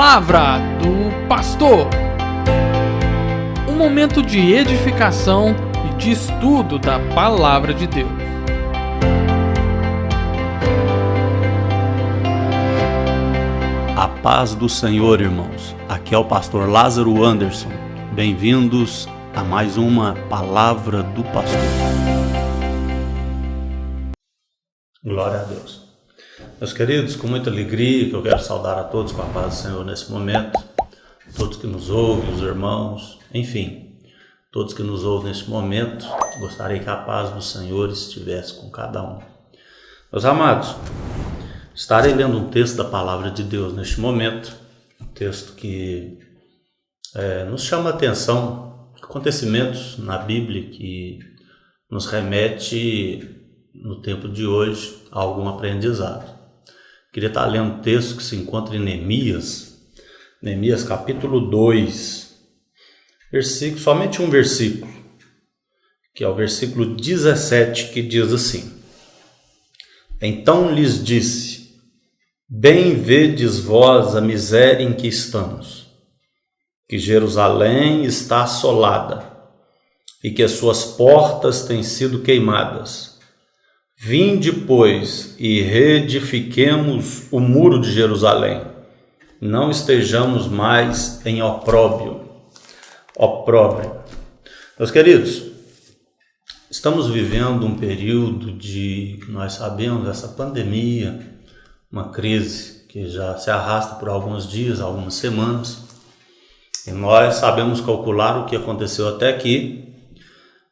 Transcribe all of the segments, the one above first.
Palavra do Pastor. Um momento de edificação e de estudo da Palavra de Deus. A paz do Senhor, irmãos. Aqui é o pastor Lázaro Anderson. Bem-vindos a mais uma Palavra do Pastor. Glória a Deus. Meus queridos, com muita alegria que eu quero saudar a todos com a paz do Senhor nesse momento. Todos que nos ouvem, os irmãos, enfim, todos que nos ouvem nesse momento, gostaria que a paz do Senhor estivesse com cada um. Meus amados, estarei lendo um texto da Palavra de Deus neste momento, um texto que nos chama a atenção, acontecimentos na Bíblia que nos remete no tempo de hoje a algum aprendizado. Queria estar lendo um texto que se encontra em Neemias capítulo 2, somente um versículo, que é o versículo 17, que diz assim: Então lhes disse: Bem vedes vós a miséria em que estamos, que Jerusalém está assolada e que as suas portas têm sido queimadas. Vinde, pois, e reedifiquemos o muro de Jerusalém. Não estejamos mais em opróbrio. Meus queridos, estamos vivendo um período de, nós sabemos, essa pandemia, uma crise que já se arrasta por alguns dias, algumas semanas, e nós sabemos calcular o que aconteceu até aqui,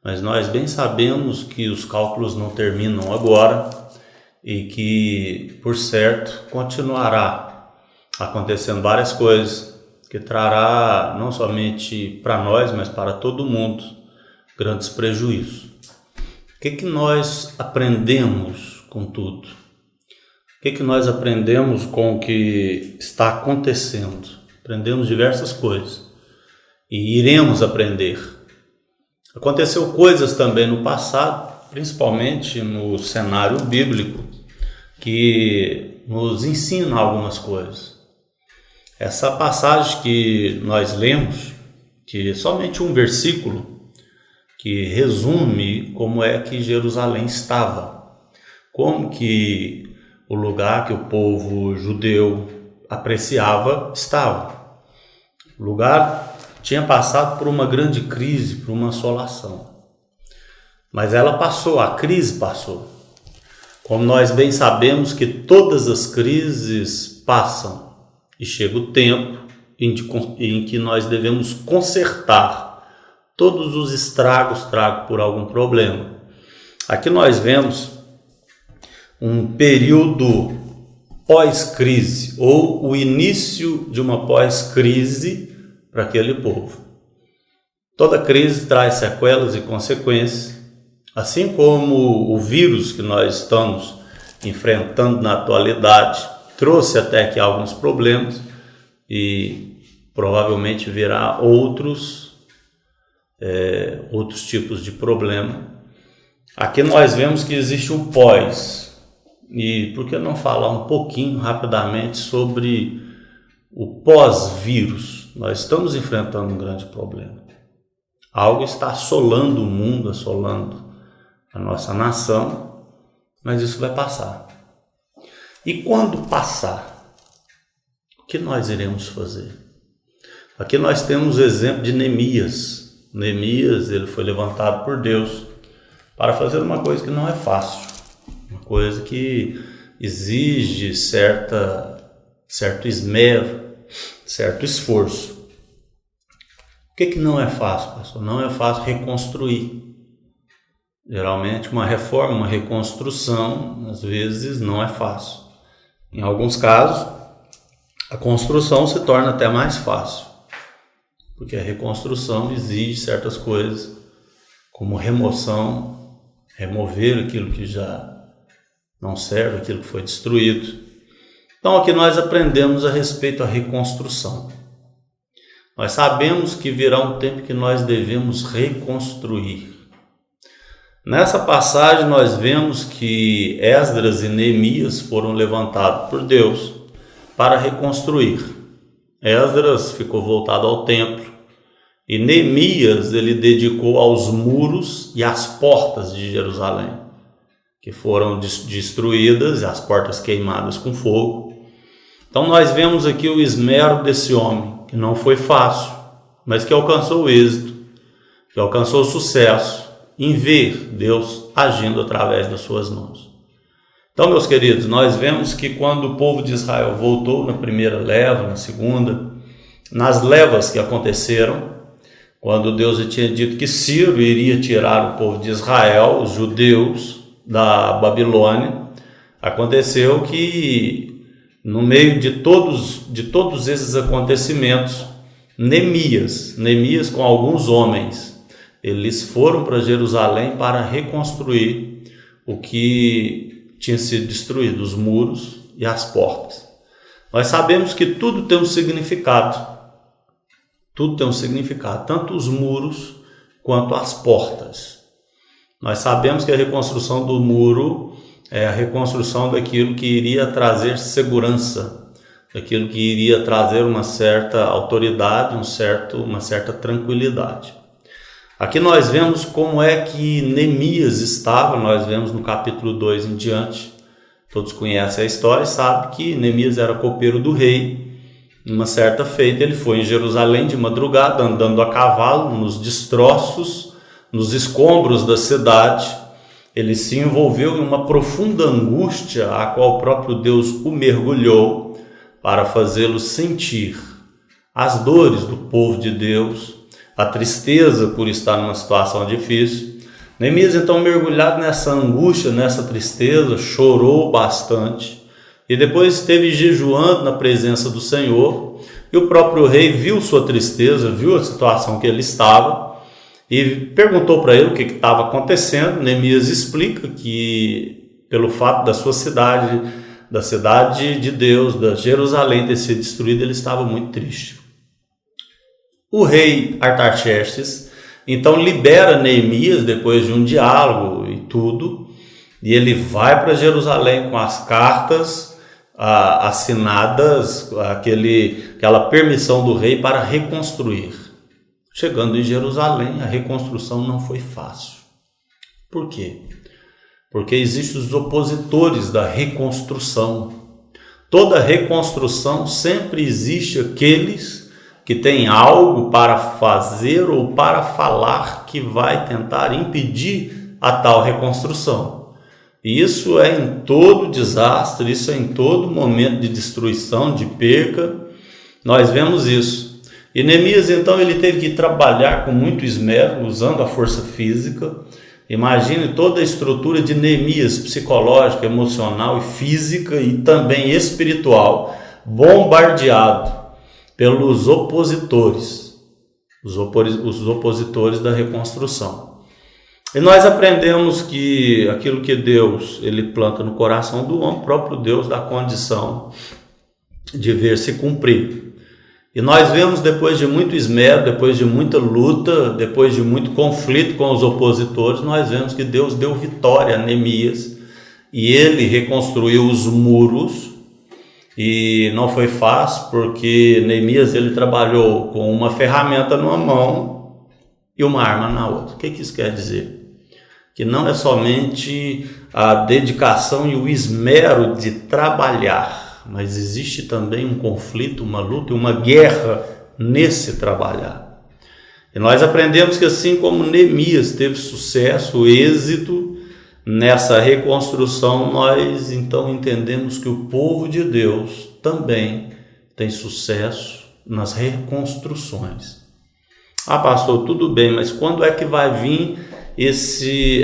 mas nós bem sabemos que os cálculos não terminam agora e que, por certo, continuará acontecendo várias coisas que trará não somente para nós, mas para todo mundo grandes prejuízos. O que nós aprendemos com tudo? O que nós aprendemos com o que está acontecendo? Aprendemos diversas coisas e iremos aprender. Aconteceu coisas também no passado, principalmente no cenário bíblico, que nos ensinam algumas coisas. Essa passagem que nós lemos, que é somente um versículo, que resume como é que Jerusalém estava, como que o lugar que o povo judeu apreciava estava. O lugar tinha passado por uma grande crise, por uma assolação. Mas ela passou, a crise passou. Como nós bem sabemos que todas as crises passam e chega o tempo em que nós devemos consertar todos os estragos tragos por algum problema. Aqui nós vemos um período pós-crise ou o início de uma pós-crise para aquele povo. Toda crise traz sequelas e consequências, assim como o vírus que nós estamos enfrentando na atualidade trouxe até aqui alguns problemas e provavelmente virá outros tipos de problema. Aqui nós vemos que existe um pós, e por que não falar um pouquinho rapidamente sobre o pós-vírus? Nós estamos enfrentando um grande problema. Algo está assolando o mundo, assolando a nossa nação, mas isso vai passar. E quando passar, o que nós iremos fazer? Aqui nós temos o exemplo de Neemias. Neemias, ele foi levantado por Deus para fazer uma coisa que não é fácil, uma coisa que exige certo esmero, certo esforço. O que não é fácil, pastor? Não é fácil reconstruir. Geralmente uma reforma, uma reconstrução, às vezes não é fácil. Em alguns casos, a construção se torna até mais fácil, porque a reconstrução exige certas coisas, como remover aquilo que já não serve, aquilo que foi destruído. Então aqui nós aprendemos a respeito da reconstrução. Nós sabemos que virá um tempo que nós devemos reconstruir. Nessa passagem nós vemos que Esdras e Neemias foram levantados por Deus para reconstruir. Esdras ficou voltado ao templo e Neemias ele dedicou aos muros e às portas de Jerusalém, que foram destruídas e as portas queimadas com fogo. Então nós vemos aqui o esmero desse homem, que não foi fácil, mas que alcançou o êxito, que alcançou o sucesso em ver Deus agindo através das suas mãos. Então, meus queridos, nós vemos que quando o povo de Israel voltou na primeira leva, na segunda, nas levas que aconteceram, quando Deus tinha dito que Ciro iria tirar o povo de Israel, os judeus, da Babilônia, aconteceu que no meio de todos esses acontecimentos, Neemias com alguns homens, eles foram para Jerusalém para reconstruir o que tinha sido destruído, os muros e as portas. Nós sabemos que tudo tem um significado. Tudo tem um significado, tanto os muros quanto as portas. Nós sabemos que a reconstrução do muro é a reconstrução daquilo que iria trazer segurança, daquilo que iria trazer uma certa autoridade, uma certa tranquilidade. Aqui nós vemos como é que Neemias estava, nós vemos no capítulo 2 em diante. Todos conhecem a história e sabem que Neemias era copeiro do rei. Numa certa feita ele foi em Jerusalém de madrugada, andando a cavalo nos destroços, nos escombros da cidade. Ele se envolveu em uma profunda angústia, a qual o próprio Deus o mergulhou para fazê-lo sentir as dores do povo de Deus, a tristeza por estar numa situação difícil. Neemias, então, mergulhado nessa angústia, nessa tristeza, chorou bastante e depois esteve jejuando na presença do Senhor. E o próprio rei viu sua tristeza, viu a situação que ele estava e perguntou para ele o que estava acontecendo. Neemias explica que, pelo fato da sua cidade, da cidade de Deus, da Jerusalém ter sido destruída, ele estava muito triste. O rei Artaxerxes então libera Neemias depois de um diálogo e tudo, e ele vai para Jerusalém com as cartas assinadas, aquela permissão do rei para reconstruir. Chegando em Jerusalém, a reconstrução não foi fácil. Por quê? Porque existem os opositores da reconstrução. Toda reconstrução sempre existe aqueles que tem algo para fazer ou para falar que vai tentar impedir a tal reconstrução. E isso é em todo desastre, isso é em todo momento de destruição, de perca, nós vemos isso. E Neemias, então, ele teve que trabalhar com muito esmero, usando a força física. Imagine toda a estrutura de Neemias, psicológica, emocional e física e também espiritual, bombardeado pelos opositores, os opositores da reconstrução. E nós aprendemos que aquilo que Deus ele planta no coração do homem, o próprio Deus dá condição de ver se cumprir. E nós vemos, depois de muito esmero, depois de muita luta, depois de muito conflito com os opositores, nós vemos que Deus deu vitória a Neemias e ele reconstruiu os muros. E não foi fácil, porque Neemias ele trabalhou com uma ferramenta numa mão e uma arma na outra. O que isso quer dizer? Que não é somente a dedicação e o esmero de trabalhar, mas existe também um conflito, uma luta e uma guerra nesse trabalhar. E nós aprendemos que assim como Neemias teve sucesso, êxito nessa reconstrução, nós então entendemos que o povo de Deus também tem sucesso nas reconstruções. Ah, pastor, tudo bem, mas quando é que vai vir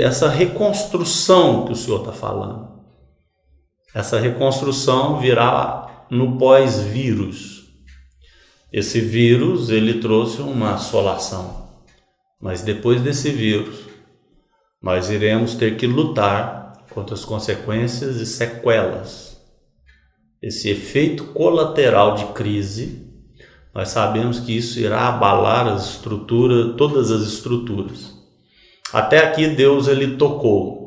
essa reconstrução que o senhor está falando? Essa reconstrução virá no pós-vírus. Esse vírus, ele trouxe uma assolação, mas depois desse vírus, nós iremos ter que lutar contra as consequências e sequelas. Esse efeito colateral de crise, nós sabemos que isso irá abalar as estruturas, todas as estruturas. Até aqui Deus ele tocou.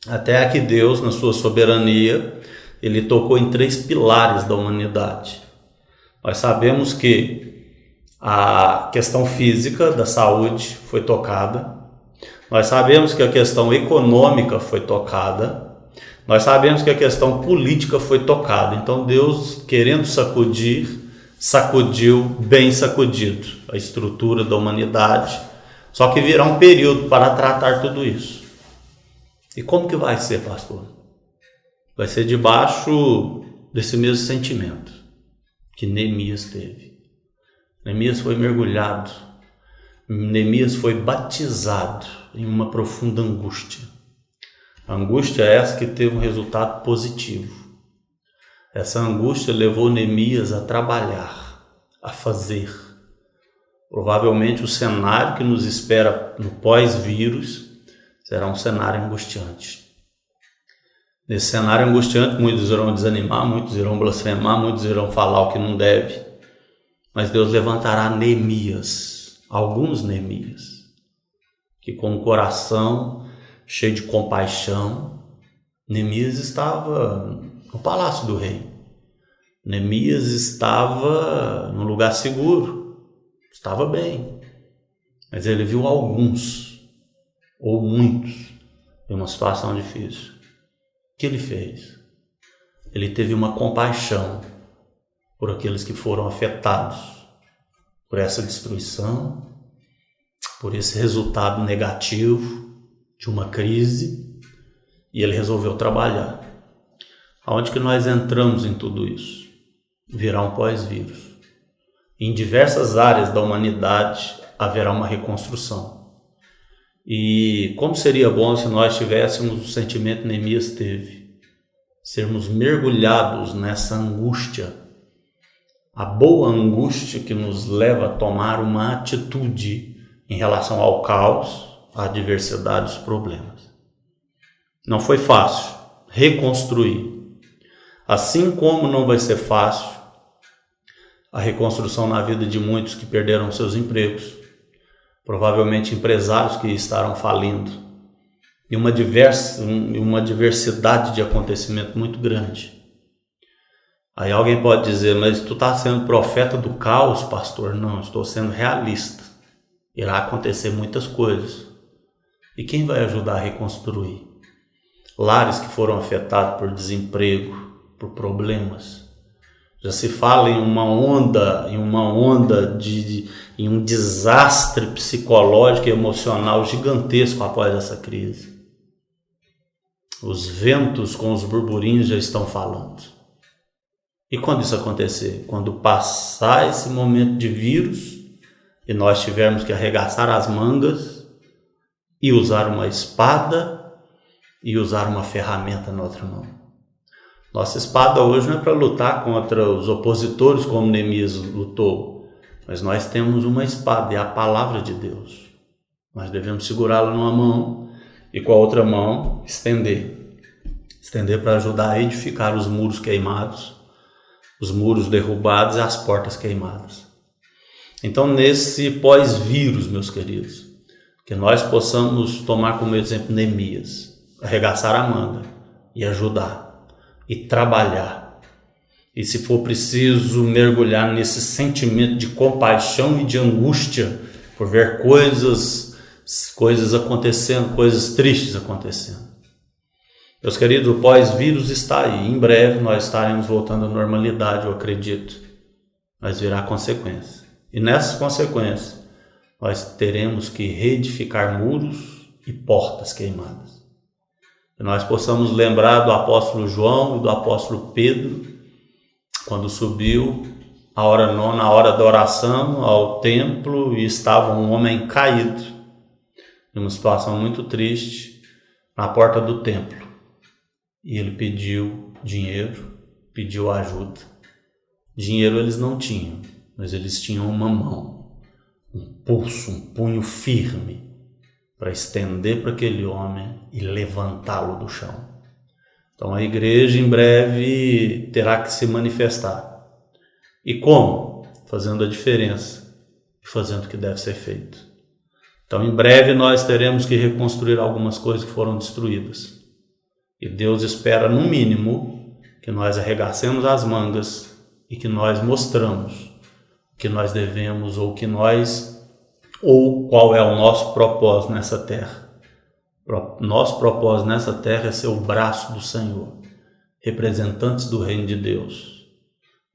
Até aqui Deus, na sua soberania, ele tocou em 3 pilares da humanidade. Nós sabemos que a questão física da saúde foi tocada. Nós sabemos que a questão econômica foi tocada. Nós sabemos que a questão política foi tocada. Então Deus, querendo sacudir, sacudiu bem sacudido a estrutura da humanidade. Só que virá um período para tratar tudo isso. E como que vai ser, pastor? Vai ser debaixo desse mesmo sentimento que Neemias teve. Neemias foi mergulhado. Neemias foi batizado em uma profunda angústia. A angústia é essa que teve um resultado positivo. Essa angústia levou Neemias a trabalhar, a fazer. Provavelmente o cenário que nos espera no pós-vírus será um cenário angustiante. Nesse cenário angustiante, muitos irão desanimar, muitos irão blasfemar, muitos irão falar o que não deve. Mas Deus levantará Neemias, alguns Neemias, que com o coração cheio de compaixão. Neemias estava no palácio do rei. Neemias estava num lugar seguro, estava bem. Mas ele viu alguns, ou muitos, em uma situação difícil. O que ele fez? Ele teve uma compaixão por aqueles que foram afetados por essa destruição, por esse resultado negativo de uma crise, e ele resolveu trabalhar. Aonde que nós entramos em tudo isso? Virá um pós-vírus. Em diversas áreas da humanidade haverá uma reconstrução. E como seria bom se nós tivéssemos o sentimento que Neemias teve, sermos mergulhados nessa angústia, a boa angústia que nos leva a tomar uma atitude em relação ao caos, à adversidade, aos problemas. Não foi fácil reconstruir. Assim como não vai ser fácil a reconstrução na vida de muitos que perderam seus empregos, provavelmente empresários que estarão falindo, e uma diversidade de acontecimento muito grande. Aí alguém pode dizer, mas tu está sendo profeta do caos, pastor? Não, estou sendo realista. Irá acontecer muitas coisas. E quem vai ajudar a reconstruir? Lares que foram afetados por desemprego, por problemas. Já se fala em em um desastre psicológico e emocional gigantesco após essa crise. Os ventos com os burburinhos já estão falando. E quando isso acontecer? Quando passar esse momento de vírus e nós tivermos que arregaçar as mangas e usar uma espada e usar uma ferramenta na outra mão. Nossa espada hoje não é para lutar contra os opositores como Neemias lutou, mas nós temos uma espada, é a palavra de Deus. Nós devemos segurá-la numa mão e com a outra mão estender para ajudar a edificar os muros queimados, os muros derrubados e as portas queimadas. Então, nesse pós-vírus, meus queridos, que nós possamos tomar como exemplo Neemias, arregaçar a manga e ajudar e trabalhar. E se for preciso mergulhar nesse sentimento de compaixão e de angústia por ver coisas acontecendo, coisas tristes acontecendo. Meus queridos, o pós-vírus está aí. Em breve nós estaremos voltando à normalidade, eu acredito. Mas virá consequência. E nessas consequências nós teremos que reedificar muros e portas queimadas. Que nós possamos lembrar do apóstolo João e do apóstolo Pedro, quando subiu a hora nona, a hora da oração ao templo, e estava um homem caído, em uma situação muito triste, na porta do templo. E ele pediu dinheiro, pediu ajuda. Dinheiro eles não tinham, mas eles tinham uma mão, um pulso, um punho firme, para estender para aquele homem e levantá-lo do chão. Então a igreja em breve terá que se manifestar. E como? Fazendo a diferença e fazendo o que deve ser feito. Então em breve nós teremos que reconstruir algumas coisas que foram destruídas. E Deus espera no mínimo que nós arregacemos as mangas e que nós mostramos que nós devemos ou qual é o nosso propósito nessa terra. Nosso propósito nessa terra é ser o braço do Senhor, representantes do reino de Deus,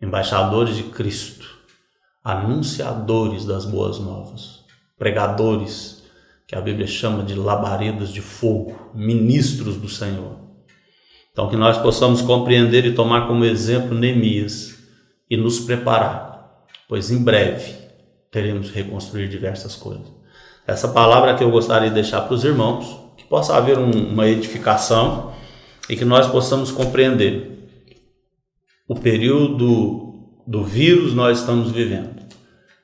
embaixadores de Cristo, anunciadores das boas novas, pregadores, que a Bíblia chama de labaredas de fogo, ministros do Senhor. Então que nós possamos compreender e tomar como exemplo Neemias e nos preparar, pois em breve teremos que reconstruir diversas coisas. Essa palavra que eu gostaria de deixar para os irmãos, que possa haver uma edificação e que nós possamos compreender o período do vírus nós estamos vivendo.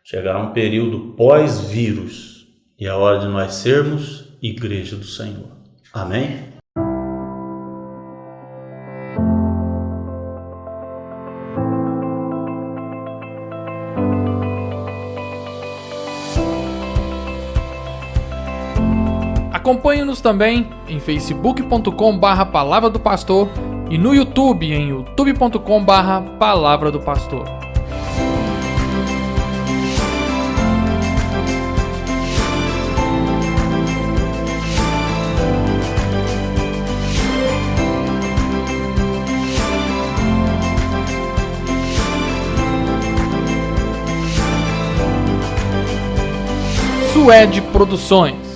Chegará um período pós-vírus e é a hora de nós sermos igreja do Senhor. Amém? Acompanhe-nos também em facebook.com/Palavra do Pastor e no YouTube em youtube.com/Palavra do Pastor. Suede Produções.